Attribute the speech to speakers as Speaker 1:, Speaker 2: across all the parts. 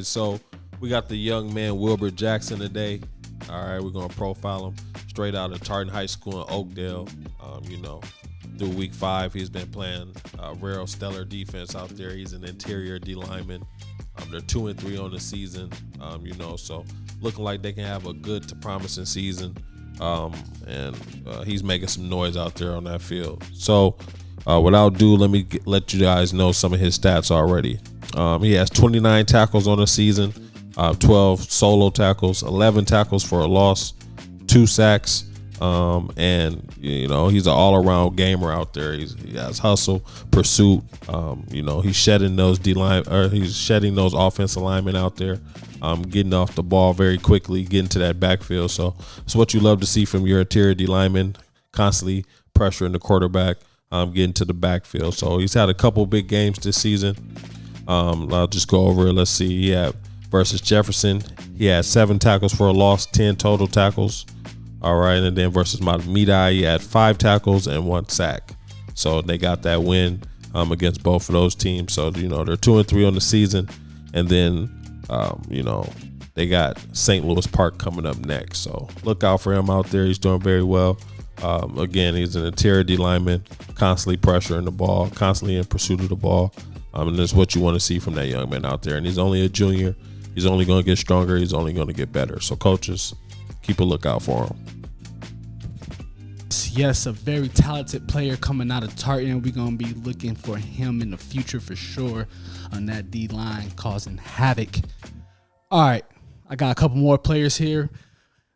Speaker 1: so we got the young man Wilbert Jackson today. All right, we're gonna profile him straight out of Tartan High School in Oakdale. Through week 5, he's been playing real stellar defense out there. He's an interior D lineman. They're 2-3 on the season. So looking like they can have a good to promising season. And he's making some noise out there on that field. So without ado, let me let you guys know some of his stats already. He has 29 tackles on the season, 12 solo tackles, 11 tackles for a loss, 2 sacks, and he's an all-around gamer out there. He has hustle, pursuit. He's shedding those he's shedding those offensive linemen out there, getting off the ball very quickly, getting to that backfield. So it's what you love to see from your interior D lineman, constantly pressuring the quarterback, getting to the backfield. So he's had a couple big games this season. I'll just go over it. Let's see. He had versus Jefferson, he had 7 tackles for a loss, 10 total tackles. All right, and then versus Matamidi, he had 5 tackles and 1 sack. So they got that win against both of those teams. So they're 2-3 on the season, and then they got St. Louis Park coming up next. So look out for him out there. He's doing very well. Again, he's an interior D lineman, constantly pressuring the ball, constantly in pursuit of the ball. And that's what you want to see from that young man out there. And he's only a junior. He's only going to get stronger. He's only going to get better. So coaches, keep a lookout for him.
Speaker 2: Yes, a very talented player coming out of Tartan. We're going to be looking for him in the future for sure on that D-line, causing havoc. All right, I got a couple more players here.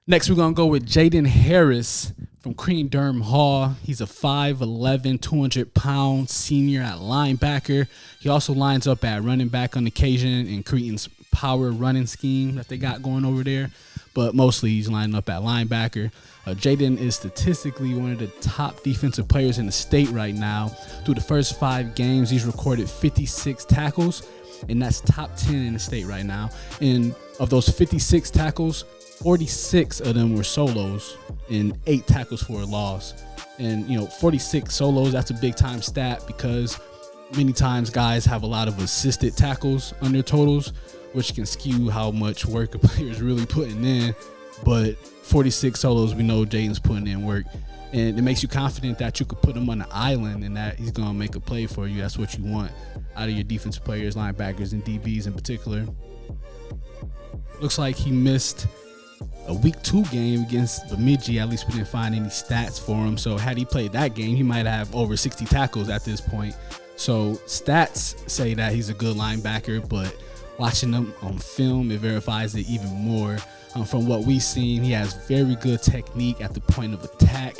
Speaker 2: Next, we're going to go with Jaydn Harris from Cretin-Derham Hall. He's a 5'11", 200-pound senior at linebacker. He also lines up at running back on occasion in Cretin's power running scheme that they got going over there, but mostly he's lining up at linebacker. Jaydn is statistically one of the top defensive players in the state right now. Through the first 5 games, he's recorded 56 tackles, and that's top 10 in the state right now. And of those 56 tackles, 46 of them were solos and 8 tackles for a loss. And 46 solos, that's a big time stat because many times guys have a lot of assisted tackles on their totals, which can skew how much work a player is really putting in. But 46 solos, we know Jaydn's putting in work, and it makes you confident that you could put him on the island and that he's going to make a play for you. That's what you want out of your defensive players, linebackers, and DBs in particular. Looks like he missed a week 2 game against Bemidji. At least we didn't find any stats for him. So had he played that game, he might have over 60 tackles at this point. So stats say that he's a good linebacker, but watching him on film, it verifies it even more. From what we've seen, he has very good technique at the point of attack,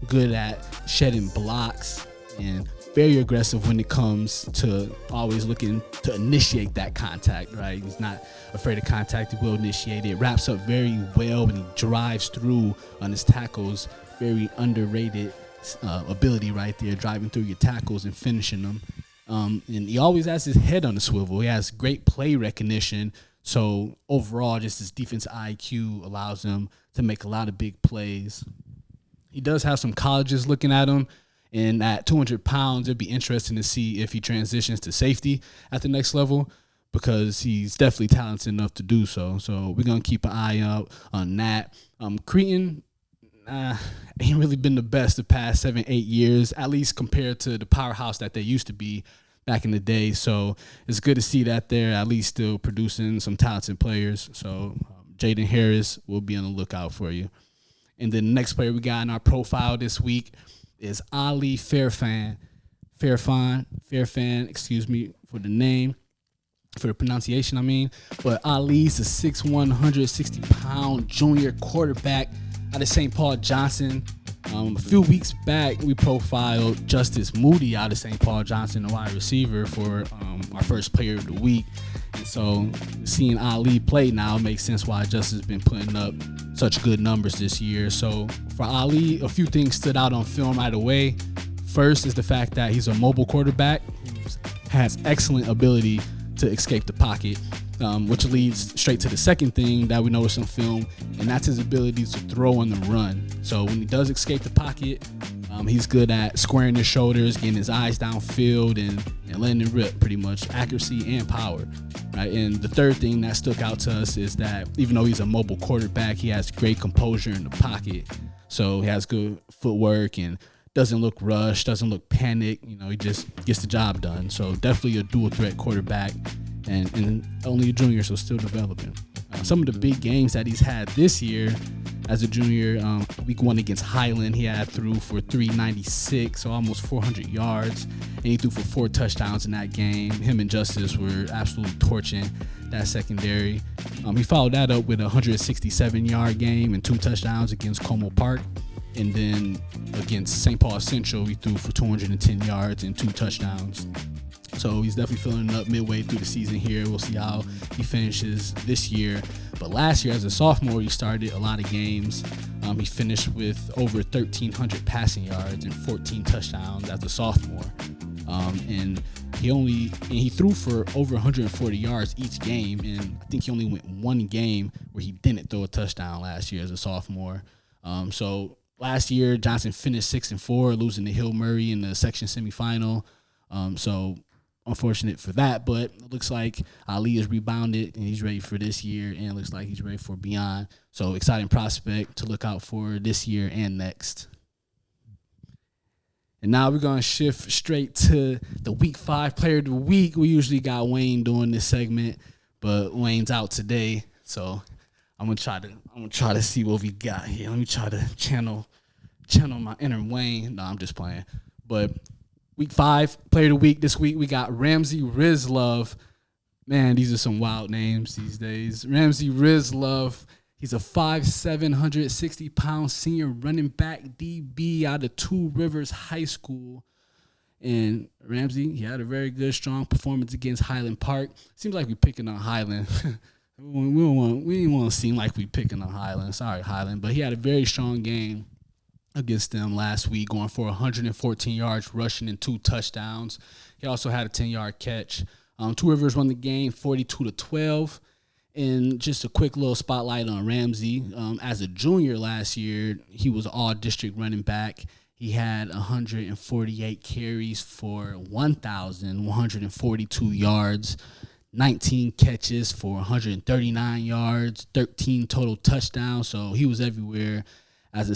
Speaker 2: good at shedding blocks, and very aggressive when it comes to always looking to initiate that contact, right? He's not afraid of contact. He will initiate it. Wraps up very well when he drives through on his tackles. Very underrated ability right there, driving through your tackles and finishing them. And he always has his head on the swivel. He has great play recognition. So overall, just his defense IQ allows him to make a lot of big plays. He does have some colleges looking at him. And at 200 pounds, it'd be interesting to see if he transitions to safety at the next level, because he's definitely talented enough to do so. So we're going to keep an eye out on that. Cretin ain't really been the best the past 7-8 years, at least compared to the powerhouse that they used to be back in the day. So it's good to see that they're at least still producing some talented players. So Jaydn Harris will be on the lookout for you. And then the next player we got in our profile this week is Ali Farfan, excuse me for the name, for the pronunciation, I mean. But Ali's a 6'1", 160-pound junior quarterback out of St. Paul Johnson. A few weeks back, we profiled Justice Moody out of St. Paul Johnson, a wide receiver, for our first player of the week. And so seeing Ali play now makes sense why Justice has been putting up such good numbers this year. So for Ali, a few things stood out on film right away. First is the fact that he's a mobile quarterback who has excellent ability to escape the pocket, which leads straight to the second thing that we noticed on film, and that's his ability to throw on the run. So when he does escape the pocket, He's good at squaring his shoulders, getting his eyes downfield, and letting it rip pretty much. Accuracy and power. Right? And the third thing that stuck out to us is that even though he's a mobile quarterback, he has great composure in the pocket. So he has good footwork and doesn't look rushed, doesn't look panicked. He just gets the job done. So definitely a dual threat quarterback, and only a junior, so still developing. Some of the big games that he's had this year as a junior, week 1 against Highland, he threw for 396, so almost 400 yards, and he threw for 4 touchdowns in that game. Him and Justice were absolutely torching that secondary. He followed that up with a 167-yard game and 2 touchdowns against Como Park. And then against St. Paul Central, he threw for 210 yards and 2 touchdowns. So he's definitely filling it up midway through the season here. We'll see how he finishes this year. But last year, as a sophomore, he started a lot of games. He finished with over 1,300 passing yards and 14 touchdowns as a sophomore. And he threw for over 140 yards each game. And I think he only went one game where he didn't throw a touchdown last year as a sophomore. So last year, Johnson finished 6-4, losing to Hill Murray in the section semifinal. So unfortunate for that, but it looks like Ali has rebounded and he's ready for this year, and it looks like he's ready for beyond. So exciting prospect to look out for this year and next. And now we're going to shift straight to the week 5 player of the week. We usually got Wayne doing this segment, but Wayne's out today. So I'm gonna try to see what we got here. Let me try to channel my inner Wayne. No, I'm just playing. But week 5 player of the week this week, we got Ramzi Rislove. Man, these are some wild names these days. Ramzi Rislove. He's a 5'7", 160-pound senior running back DB out of Two Rivers High School. And Ramzi, he had a very good, strong performance against Highland Park. Seems like we're picking on Highland. We didn't want to seem like we picking on Highland. Sorry, Highland. But he had a very strong game against them last week, going for 114 yards, rushing and 2 touchdowns. He also had a 10-yard catch. Two Rivers won the game 42-12. And just a quick little spotlight on Ramzi. As a junior last year, he was all-district running back. He had 148 carries for 1,142 yards, 19 catches for 139 yards, 13 total touchdowns. So he was everywhere as a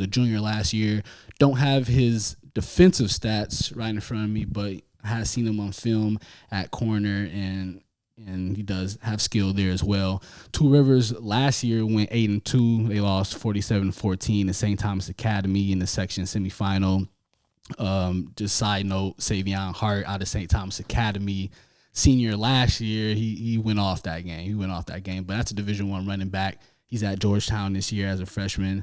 Speaker 2: junior last year. Don't have his defensive stats right in front of me, but I have seen him on film at corner, and he does have skill there as well. Two Rivers last year went 8-2. They lost 47-14 to St. Thomas Academy in the section semifinal. Just side note, Savion Hart out of St. Thomas Academy, senior last year, he went off that game. But that's a Division I running back. He's at Georgetown this year as a freshman.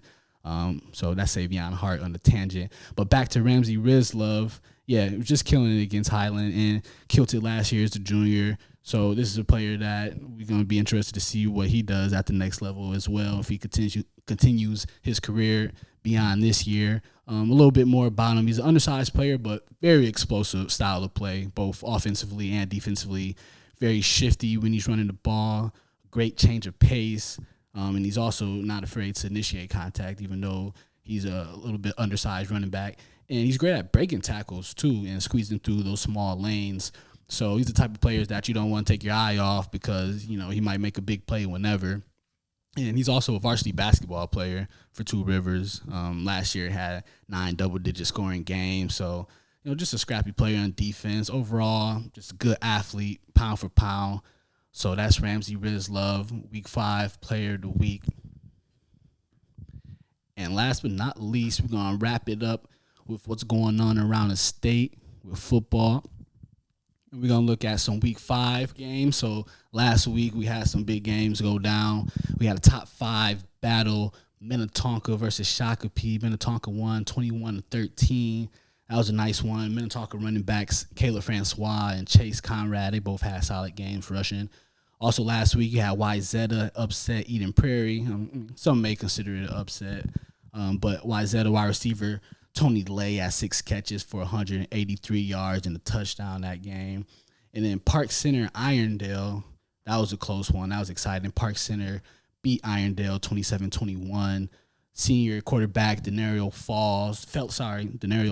Speaker 2: So that's Savion Hart on the tangent. But back to Ramzi Rislove. Yeah, he was just killing it against Highland and killed it last year as a junior. So this is a player that we're going to be interested to see what he does at the next level as well, if he continues his career beyond this year. A little bit more about him. He's an undersized player, but very explosive style of play, both offensively and defensively. Very shifty when he's running the ball, great change of pace, and he's also not afraid to initiate contact, even though he's a little bit undersized running back. And he's great at breaking tackles, too, and squeezing through those small lanes. So he's the type of players that you don't want to take your eye off because, he might make a big play whenever. And he's also a varsity basketball player for Two Rivers. Last year had 9 double-digit scoring games. So, just a scrappy player on defense. Overall, just a good athlete, pound for pound. So that's Ramzi Rislove, week 5 player of the week. And last but not least, we're going to wrap it up with what's going on around the state with football. We're going to look at some week 5 games. So last week we had some big games go down. We had a top 5 battle, Minnetonka versus Shakopee. Minnetonka won 21-13. That was a nice one. Minnetonka running backs Kayla Francois and Chase Conrad, they both had solid games rushing. Also last week you had Wyzetta upset Eden Prairie. Some may consider it an upset, but Wyzetta wide receiver Tony Lay had 6 catches for 183 yards and a touchdown that game. And then Park Center Irondale, that was a close one. That was exciting. Park Center beat Irondale 27-21. senior quarterback Denario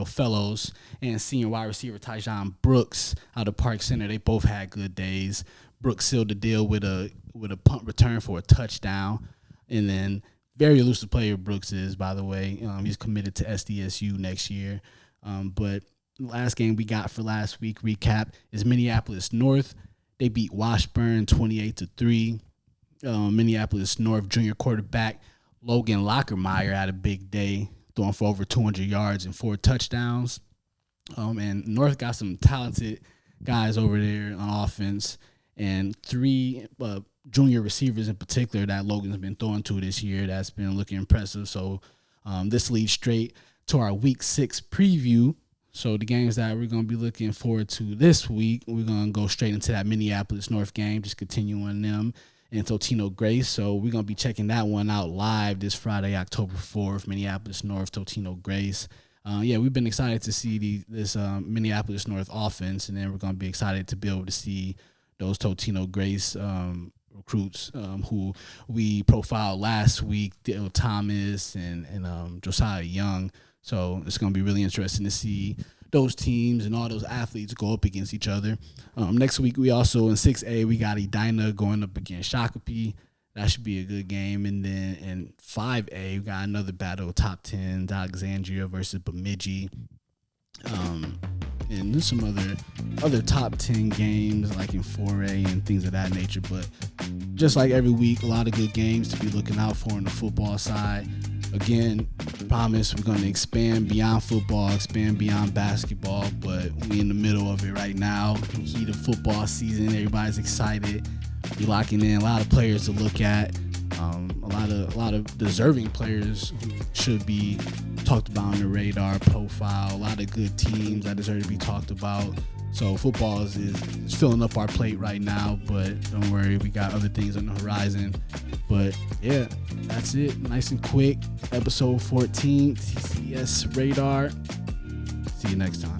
Speaker 2: Fellows, and senior wide receiver Tyjon Brooks out of Park Center. They both had good days. Brooks sealed the deal with a punt return for a touchdown, and then very elusive player Brooks is, by the way. He's committed to SDSU next year. But the last game we got for last week recap is Minneapolis North. They beat Washburn 28-3. Minneapolis North junior quarterback Logan Lockermeyer had a big day, throwing for over 200 yards and 4 touchdowns. And North got some talented guys over there on offense, and 3 junior receivers in particular that Logan's been throwing to this year that's been looking impressive. So this leads straight to our Week 6 preview. So the games that we're going to be looking forward to this week, we're going to go straight into that Minneapolis North game, just continuing them, and Totino Grace. So we're going to be checking that one out live this Friday, October 4th, Minneapolis North, Totino Grace. We've been excited to see this Minneapolis North offense, and then we're going to be excited to be able to see those Totino Grace recruits who we profiled last week, Dale Thomas and Josiah Young. So it's going to be really interesting to see those teams and all those athletes go up against each other. Next week, we also, in 6A, we got Edina going up against Shakopee. That should be a good game. And then in 5A, we got another battle, top 10, Alexandria versus Bemidji. And there's some other top 10 games like in 4A and things of that nature. But just like every week, a lot of good games to be looking out for on the football side. Again, promise we're going to expand beyond football, expand beyond basketball, but we in the middle of it right now. Heat of football season, everybody's excited. We're locking in a lot of players to look at. A lot of deserving players who should be talked about on the radar profile. A lot of good teams that deserve to be talked about. So football is filling up our plate right now, but don't worry, we got other things on the horizon. But yeah, that's it. Nice and quick. Episode 14, TCS Radar. See you next time.